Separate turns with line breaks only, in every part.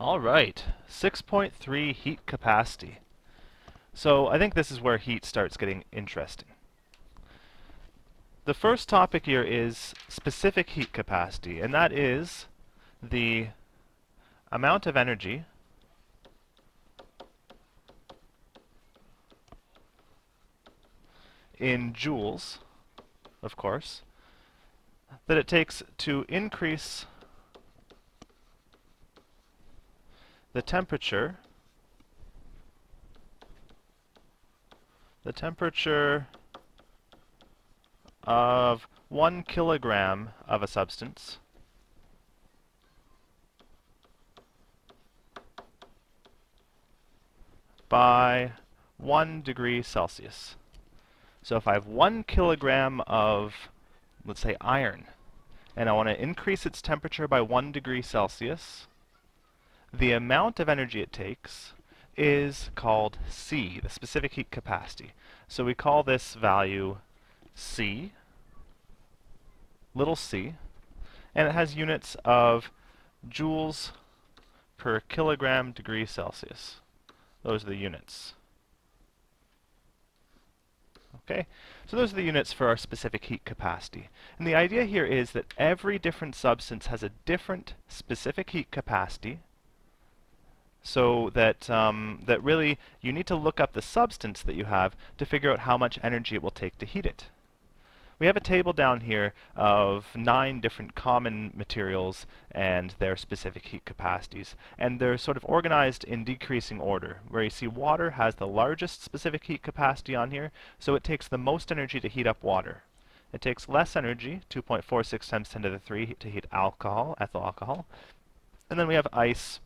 All right, 6.3 heat capacity. So I think this is where heat starts getting interesting. The first topic here is specific heat capacity, and that is the amount of energy in joules, of course, that it takes to increase the temperature of 1 kilogram of a substance by 1 degree Celsius. So if I have 1 kilogram of, let's say, iron, and I want to increase its temperature by 1 degree Celsius, the amount of energy it takes is called C, the specific heat capacity. So we call this value C, little c, and it has units of joules per kilogram degree Celsius. Those are the units. Okay, so those are the units for our specific heat capacity. And the idea here is that every different substance has a different specific heat capacity, so that, that really you need to look up the substance that you have to figure out how much energy it will take to heat it. We have a table down here of 9 different common materials and their specific heat capacities. And they're sort of organized in decreasing order, where you see water has the largest specific heat capacity on here, so it takes the most energy to heat up water. It takes less energy, 2.46 times 10 to the 3, to heat alcohol, ethyl alcohol. And then we have ice,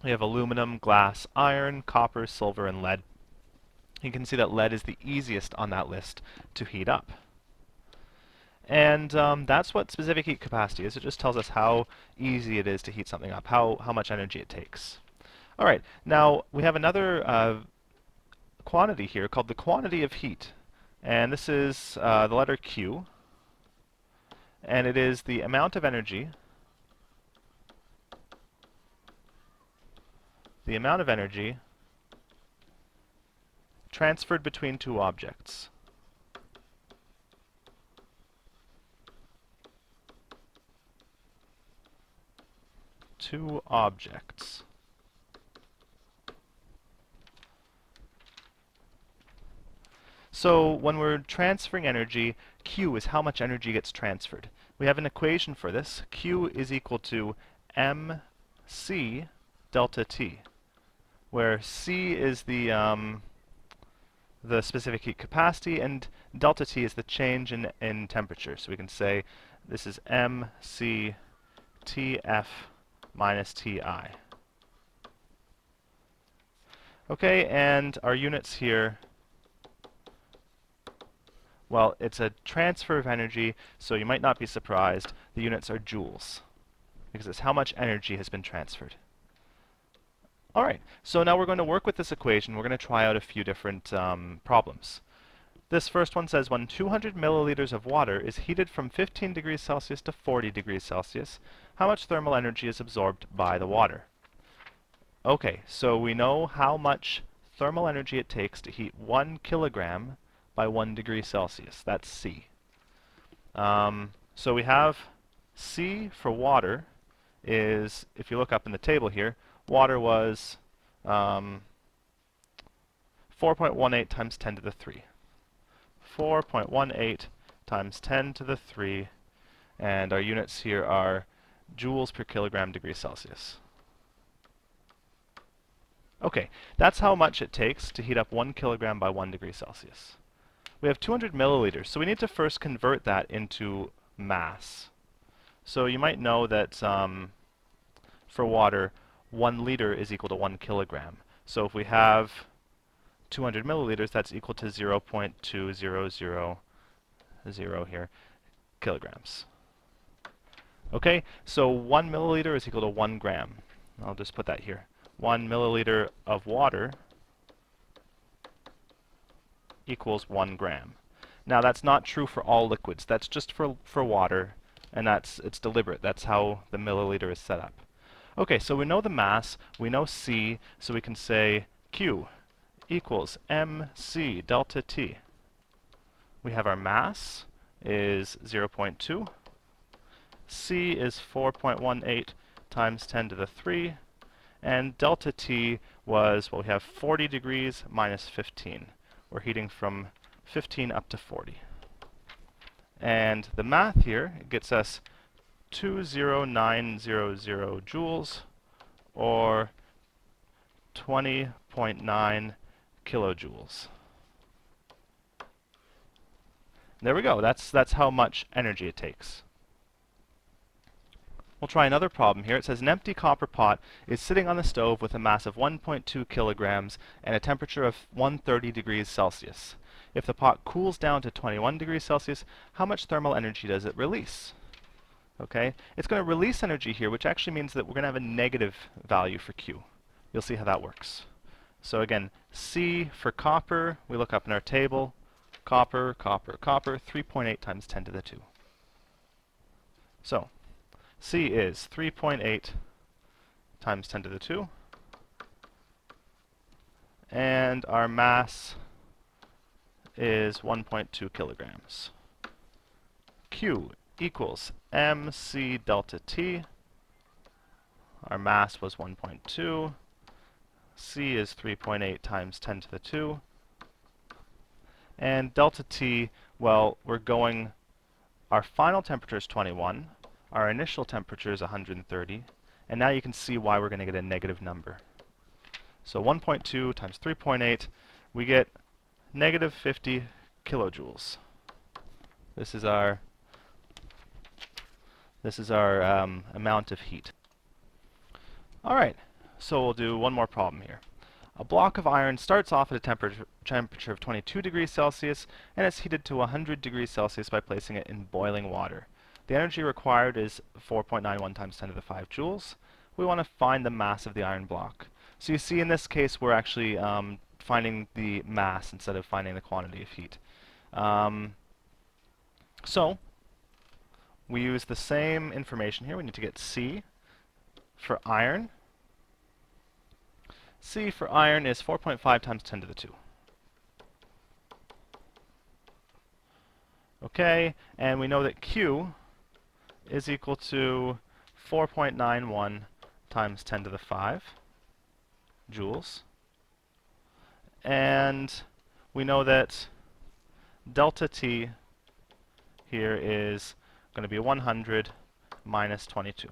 we have aluminum, glass, iron, copper, silver, and lead. You can see that lead is the easiest on that list to heat up. And that's what specific heat capacity is. It just tells us how easy it is to heat something up, how much energy it takes. All right, now we have another quantity here called the quantity of heat. And this is the letter Q. And it is the amount of energy, transferred between two objects. Two objects. So when we're transferring energy, Q is how much energy gets transferred. We have an equation for this. Q is equal to mc delta T, where C is the specific heat capacity, and delta T is the change in temperature. So we can say this is mc Tf minus Ti. Okay, and our units here, well, it's a transfer of energy, so you might not be surprised. The units are joules, because it's how much energy has been transferred. All right, so now we're going to work with this equation. We're going to try out a few different problems. This first one says when 200 milliliters of water is heated from 15 degrees Celsius to 40 degrees Celsius, how much thermal energy is absorbed by the water? Okay, so we know how much thermal energy it takes to heat 1 kilogram by 1 degree Celsius. That's C. So we have C for water is, if you look up in the table here, water was 4.18 times 10 to the 3. 4.18 times 10 to the 3, and our units here are joules per kilogram degree Celsius. Okay, that's how much it takes to heat up 1 kilogram by 1 degree Celsius. We have 200 milliliters, so we need to first convert that into mass. So you might know that for water, 1 liter is equal to 1 kilogram. So if we have 200 milliliters, that's equal to 0.2000 here kilograms. Okay, so 1 milliliter is equal to 1 gram. I'll just put that here. 1 milliliter of water equals 1 gram. Now that's not true for all liquids. That's just for water, and it's deliberate. That's how the milliliter is set up. Okay, so we know the mass, we know C, so we can say Q equals mc delta T. We have our mass is 0.2, C is 4.18 times 10 to the 3, and delta T was, well, we have 40 degrees minus 15. We're heating from 15 up to 40. And the math here gets us 20900 joules, or 20.9 kilojoules. There we go. That's how much energy it takes. We'll try another problem here. It says an empty copper pot is sitting on the stove with a mass of 1.2 kilograms and a temperature of 130 degrees Celsius. If the pot cools down to 21 degrees Celsius, how much thermal energy does it release? Okay, it's going to release energy here, which actually means that we're going to have a negative value for Q. You'll see how that works. So again, C for copper, we look up in our table, copper, 3.8 times 10 to the 2. So C is 3.8 times 10 to the 2, and our mass is 1.2 kilograms. Q equals mc delta T. Our mass was 1.2. C is 3.8 times 10 to the 2. And delta T, well, our final temperature is 21. Our initial temperature is 130. And now you can see why we're going to get a negative number. So 1.2 times 3.8, we get negative 50 kilojoules. This is our amount of heat. All right, so we'll do one more problem here. A block of iron starts off at a temperature of 22 degrees Celsius and is heated to 100 degrees Celsius by placing it in boiling water. The energy required is 4.91 times 10 to the 5 joules. We want to find the mass of the iron block. So you see in this case we're actually finding the mass instead of finding the quantity of heat. So we use the same information here. We need to get C for iron. C for iron is 4.5 times 10 to the 2. Okay, and we know that Q is equal to 4.91 times 10 to the 5 joules. And we know that delta T here is going to be 100 minus 22.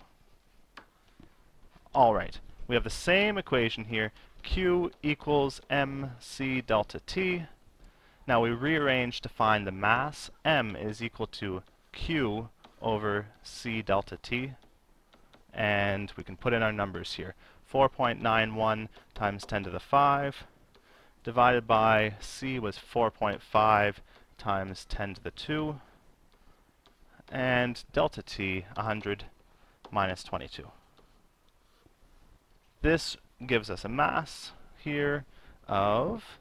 All right, we have the same equation here. Q equals mc delta T. Now we rearrange to find the mass. M is equal to Q over C delta T. And we can put in our numbers here. 4.91 times 10 to the 5 divided by C was 4.5 times 10 to the 2. And delta T, 100 minus 22. This gives us a mass here of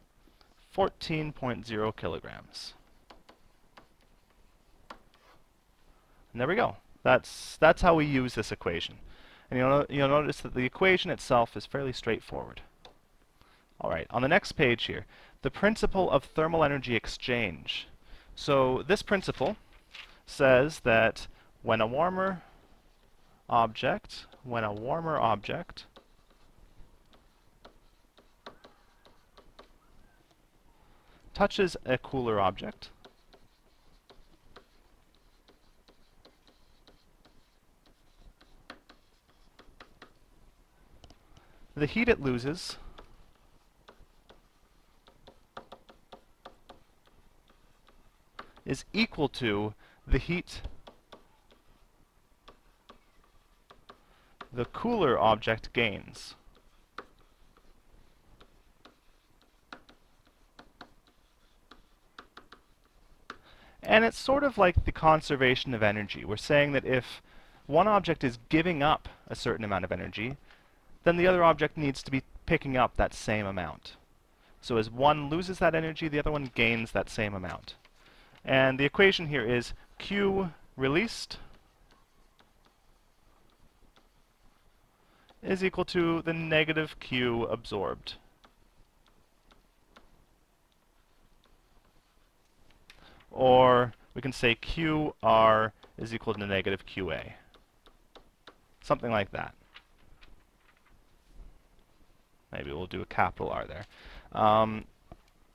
14.0 kilograms. And there we go. That's how we use this equation. And you'll notice that the equation itself is fairly straightforward. All right, on the next page here, the principle of thermal energy exchange. So this principle says that when a warmer object touches a cooler object, the heat it loses is equal to the heat the cooler object gains. And it's sort of like the conservation of energy. We're saying that if one object is giving up a certain amount of energy, then the other object needs to be picking up that same amount. So as one loses that energy, the other one gains that same amount. And the equation here is Q released is equal to the negative Q absorbed. Or we can say QR is equal to negative QA. Something like that. Maybe we'll do a capital R there.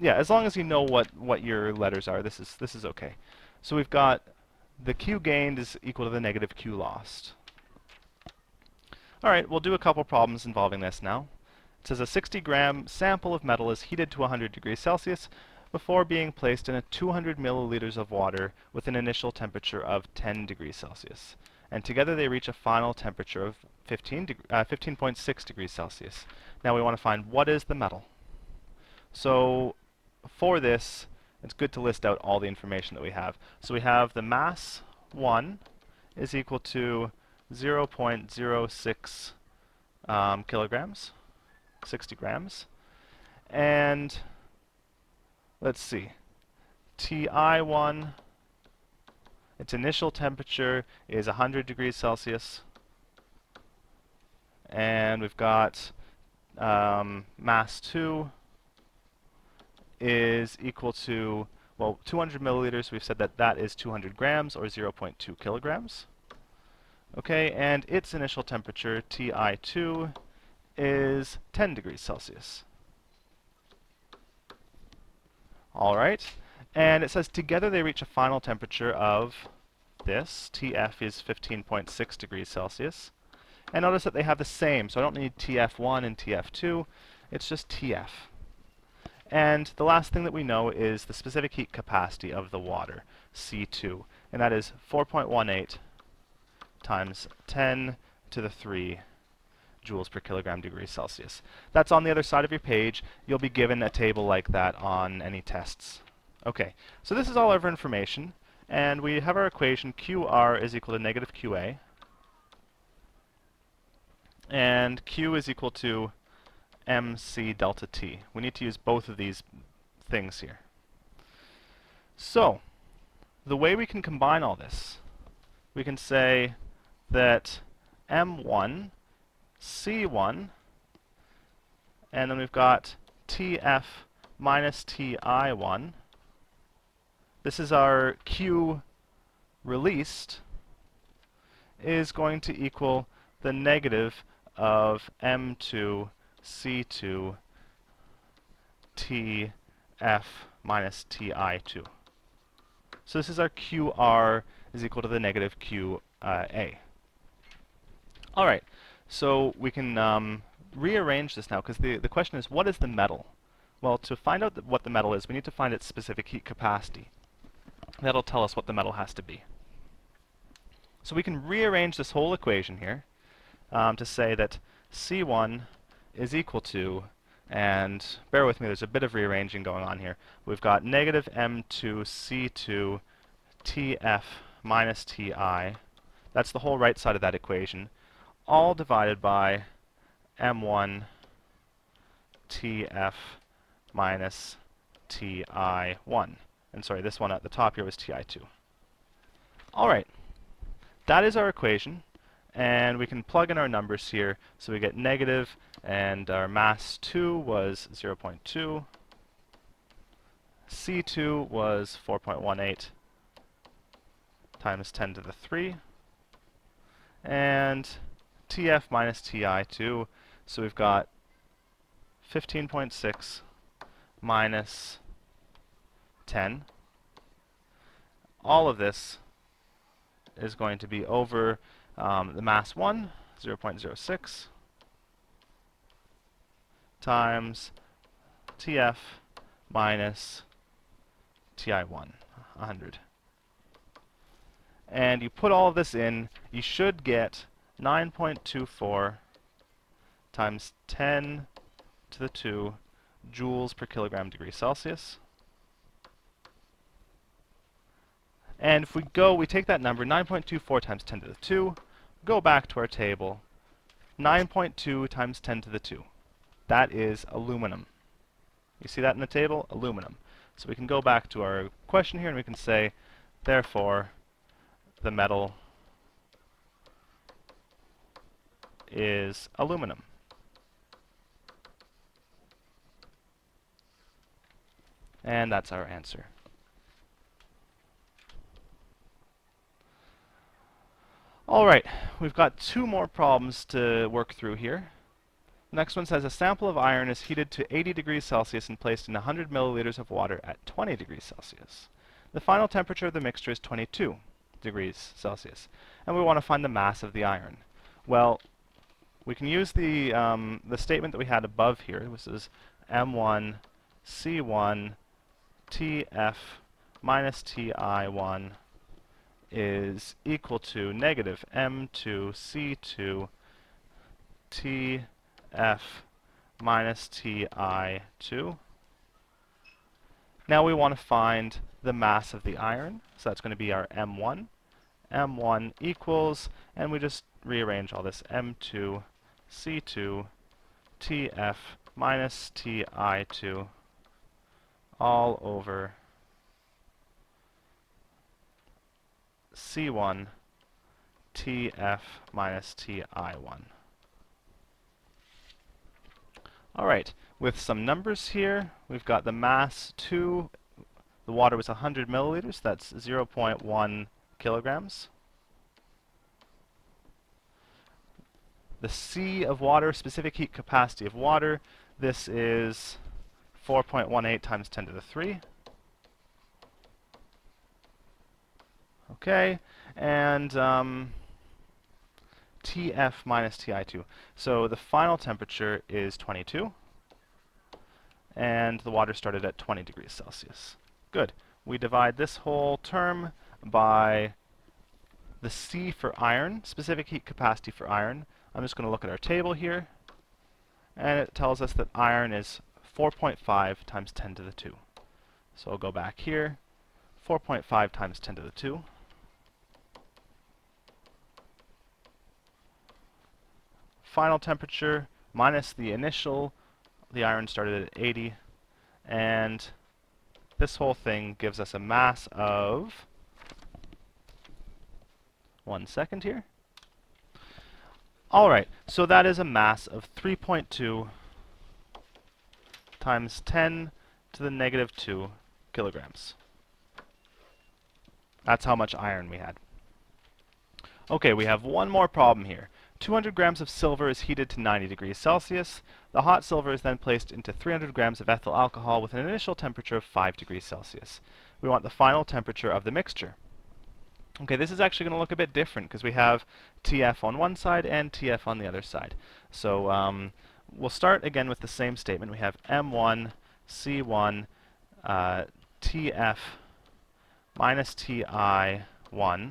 Yeah, as long as you know what your letters are, this is okay. So we've got the Q gained is equal to the negative Q lost. All right, we'll do a couple problems involving this now. It says a 60-gram sample of metal is heated to 100 degrees Celsius before being placed in a 200 milliliters of water with an initial temperature of 10 degrees Celsius. And together they reach a final temperature of 15.6 degrees Celsius. Now we want to find what is the metal. So for this, it's good to list out all the information that we have. So we have the mass 1 is equal to 0.06 kilograms, 60 grams. And let's see, Ti1, its initial temperature is 100 degrees Celsius. And we've got mass 2 is equal to, well, 200 milliliters. We've said that that is 200 grams, or 0.2 kilograms. Okay, and its initial temperature, Ti2, is 10 degrees Celsius. All right, and it says together they reach a final temperature of this. Tf is 15.6 degrees Celsius. And notice that they have the same, so I don't need Tf1 and Tf2. It's just Tf. And the last thing that we know is the specific heat capacity of the water, C2, and that is 4.18 times 10 to the 3 joules per kilogram degrees Celsius. That's on the other side of your page. You'll be given a table like that on any tests. Okay, so this is all of our information, and we have our equation QR is equal to negative QA, and Q is equal to mc delta T. We need to use both of these things here. So, the way we can combine all this, we can say that M1, C1, and then we've got TF minus TI1. This is our Q released, is going to equal the negative of M2 C2 TF minus TI2. So this is our QR is equal to the negative QA. All right, so we can rearrange this now, because the question is, what is the metal? Well, to find out what the metal is, we need to find its specific heat capacity. That'll tell us what the metal has to be. So we can rearrange this whole equation here to say that C1 is equal to, and bear with me, there's a bit of rearranging going on here. We've got negative M2 C2 TF minus TI. That's the whole right side of that equation, all divided by M1 TF minus TI1. And sorry, this one at the top here was TI2. All right, that is our equation. And we can plug in our numbers here. So we get negative, and our mass 2 was 0.2. C2 was 4.18 times 10 to the 3. And TF minus TI2, so we've got 15.6 minus 10. All of this is going to be over the mass 1, 0.06, times TF minus TI1, 100. And you put all of this in, you should get 9.24 times 10 to the 2 joules per kilogram degree Celsius. And if we take that number, 9.24 times 10 to the 2, go back to our table, 9.2 times 10 to the 2. That is aluminum. You see that in the table? Aluminum. So we can go back to our question here and we can say, therefore, the metal is aluminum. And that's our answer. All right, we've got two more problems to work through here. The next one says a sample of iron is heated to 80 degrees Celsius and placed in 100 milliliters of water at 20 degrees Celsius. The final temperature of the mixture is 22 degrees Celsius, and we want to find the mass of the iron. Well, we can use the statement that we had above here, which is M1 C1 TF minus TI1 is equal to negative M2 C2 TF minus TI2. Now we want to find the mass of the iron, so that's going to be our M1. M1 equals, and we just rearrange all this, M2 C2 TF minus TI2 all over C1 TF minus TI1. All right, with some numbers here, we've got the mass the water was 100 milliliters, that's 0.1 kilograms. The C of water, specific heat capacity of water, this is 4.18 times 10 to the 3. Okay, and TF minus TI2. So the final temperature is 22, and the water started at 20 degrees Celsius. Good. We divide this whole term by the C for iron, specific heat capacity for iron. I'm just going to look at our table here, and it tells us that iron is 4.5 times 10 to the 2. So I'll go back here, 4.5 times 10 to the 2. Final temperature minus the initial, the iron started at 80, and this whole thing gives us a mass of, 1 second here. All right, so that is a mass of 3.2 times 10 to the negative 2 kilograms. That's how much iron we had. Okay, we have one more problem here. 200 grams of silver is heated to 90 degrees Celsius. The hot silver is then placed into 300 grams of ethyl alcohol with an initial temperature of 5 degrees Celsius. We want the final temperature of the mixture. Okay, this is actually going to look a bit different because we have TF on one side and TF on the other side. So we'll start again with the same statement. We have M1 C1 TF minus TI1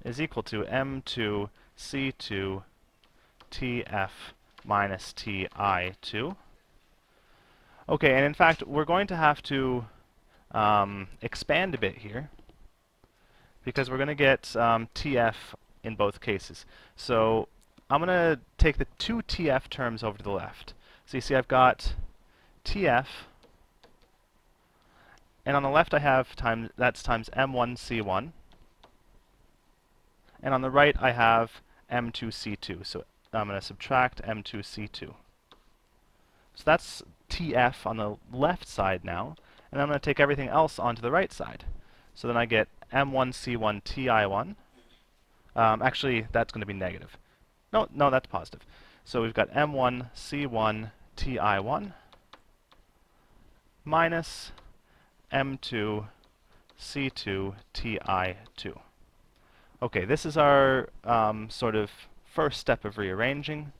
is equal to M2 C2 TF minus TI2. Okay, and in fact, we're going to have to expand a bit here because we're going to get TF in both cases. So I'm going to take the two TF terms over to the left. So you see I've got TF, and on the left I have that's times M1 C1, and on the right I have M2 C2. So I'm going to subtract M2 C2. So that's TF on the left side now, and I'm going to take everything else onto the right side. So then I get M1 C1 TI1. Actually, that's going to be negative. No, that's positive. So we've got M1 C1 TI1 minus M2 C2 TI2. Okay, this is our sort of first step of rearranging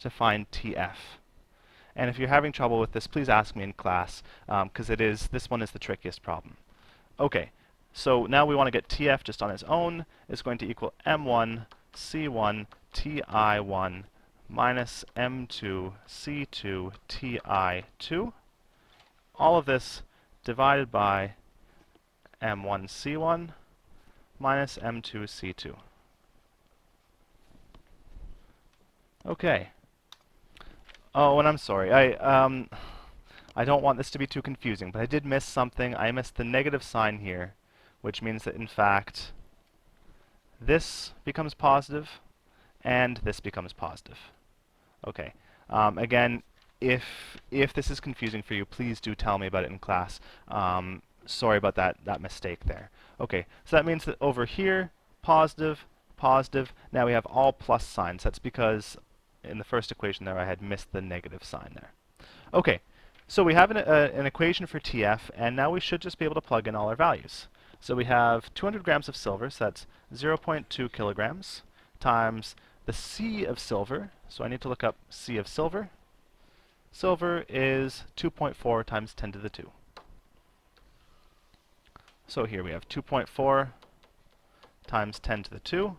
to find TF. And if you're having trouble with this, please ask me in class, because this one is the trickiest problem. Okay, so now we want to get TF just on its own. It's going to equal M1 C1 TI1 minus M2 C2 TI2. All of this divided by M1 C1 minus M2 C2. Okay. Oh, and I'm sorry. I don't want this to be too confusing, but I did miss something. I missed the negative sign here, which means that in fact this becomes positive and this becomes positive. Okay. Again, if this is confusing for you, please do tell me about it in class. Sorry about that mistake there. Okay, so that means that over here, positive, positive. Now we have all plus signs. That's because in the first equation there I had missed the negative sign there. Okay, so we have an equation for TF, and now we should just be able to plug in all our values. So we have 200 grams of silver, so that's 0.2 kilograms, times the C of silver. So I need to look up C of silver. Silver is 2.4 times 10 to the 2. So here we have 2.4 times 10 to the 2.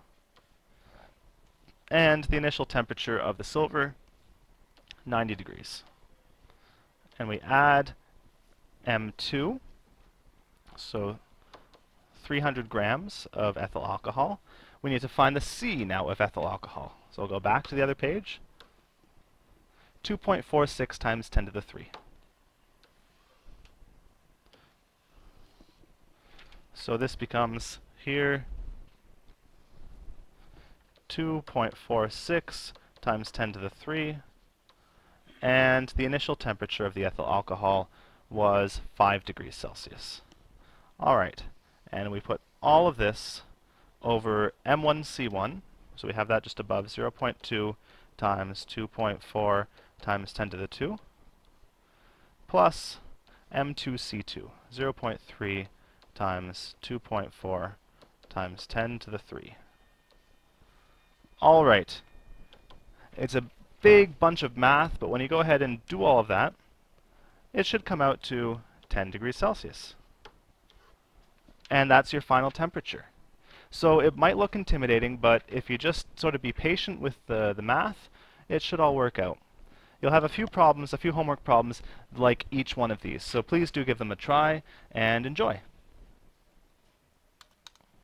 And the initial temperature of the silver, 90 degrees. And we add M2, so 300 grams of ethyl alcohol. We need to find the C now of ethyl alcohol. So I'll go back to the other page. 2.46 times 10 to the 3. So this becomes here 2.46 times 10 to the 3. And the initial temperature of the ethyl alcohol was 5 degrees Celsius. All right, and we put all of this over M1C1. So we have that just above 0.2 times 2.4 times 10 to the 2, plus M2C2, 0.3 times 2.4 times 10 to the 3. All right, it's a big bunch of math, but when you go ahead and do all of that, it should come out to 10 degrees Celsius. And that's your final temperature. So it might look intimidating, but if you just sort of be patient with the math, it should all work out. You'll have a few problems, a few homework problems, like each one of these. So please do give them a try and enjoy.